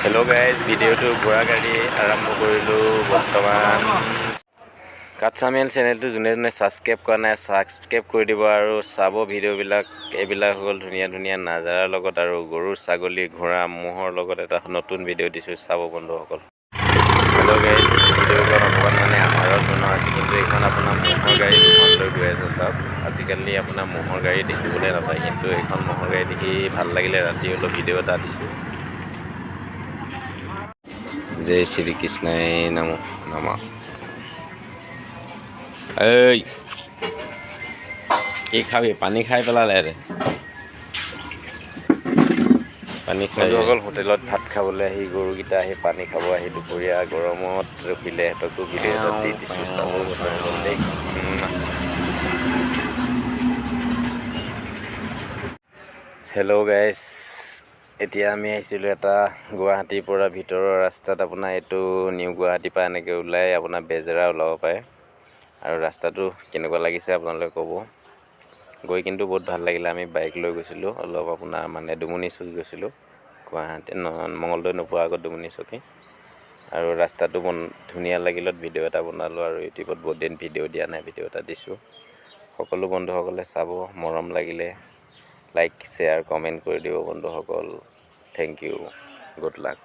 Hello' guys, ভিডিঅ'টো ঘোঁৰা গাড়ী আৰম্ভ কৰিলোঁ বৰ্তমান। কাটচামেল চেনেলটো যোনে যোনে ছাবস্ক্ৰাইব কৰা নাই ছাবস্ক্ৰাইব কৰি দিব আৰু চাব ভিডিঅ'বিলাক। এইবিলাক হ'ল ধুনীয়া ধুনীয়া নাজাৰাৰ লগত আৰু গৰু ছাগলী ঘোঁৰা ম'হৰ লগত এটা নতুন ভিডিঅ' দিছোঁ, চাব বন্ধুসকল। হেল্ল' গাইজ, ভিডিঅ'খন অকণমান আন্ধাৰত বনোৱা আছে, কিন্তু এইখন আপোনাৰ ম'হৰ গাড়ী দুখন লৈ গৈ আছে চাওক। আজিকালি আপোনাৰ ম'হৰ গাড়ী দেখিবলৈ নাপায়, কিন্তু এইখন ম'হৰ গাড়ী দেখি ভাল লাগিলে, ৰাতি অলপ ভিডিঅ' এটা দিছোঁ। জয় শ্ৰীকৃষ্ণই নমঃ। এই কি খাবি? পানী খাই পেলালে পানী খাই। বন্ধুসকল, হোটেলত ভাত খাবলৈ আহি গৰুকেইটা আহি পানী খাব আহি দুপৰীয়া গৰমত ৰখিলে, সিহঁতকো ভিডিঅ' এটা দি দিছোঁ, চাব বন্ধুসকল দেই। হেল্ল' গাইজ, এতিয়া আমি আহিছিলোঁ এটা গুৱাহাটীৰ পৰা ভিতৰৰ ৰাস্তাত। আপোনাৰ এইটো নিউ গুৱাহাটীৰ পৰা এনেকৈ ওলাই আপোনাৰ বেজেৰা ওলাব পাৰে। আৰু ৰাস্তাটো কেনেকুৱা লাগিছে আপোনালোকে ক'ব। গৈ কিন্তু বহুত ভাল লাগিলে। আমি বাইক লৈ গৈছিলোঁ, অলপ আপোনাৰ ডুমুনি চুক গৈছিলোঁ, গুৱাহাটী মঙলদৈ নোপোৱাৰ আগত ডুমুনি চকী। আৰু ৰাস্তাটো ধুনীয়া লাগিলত ভিডিঅ' এটা বনালোঁ, আৰু ইউটিউবত বহুত দিন ভিডিঅ' দিয়া নাই, ভিডিঅ' এটা দিছোঁ। সকলো বন্ধুসকলে চাব, মৰম লাগিলে লাইক শ্বেয়াৰ কমেণ্ট কৰি দিব বন্ধুসকল। Thank you, good luck.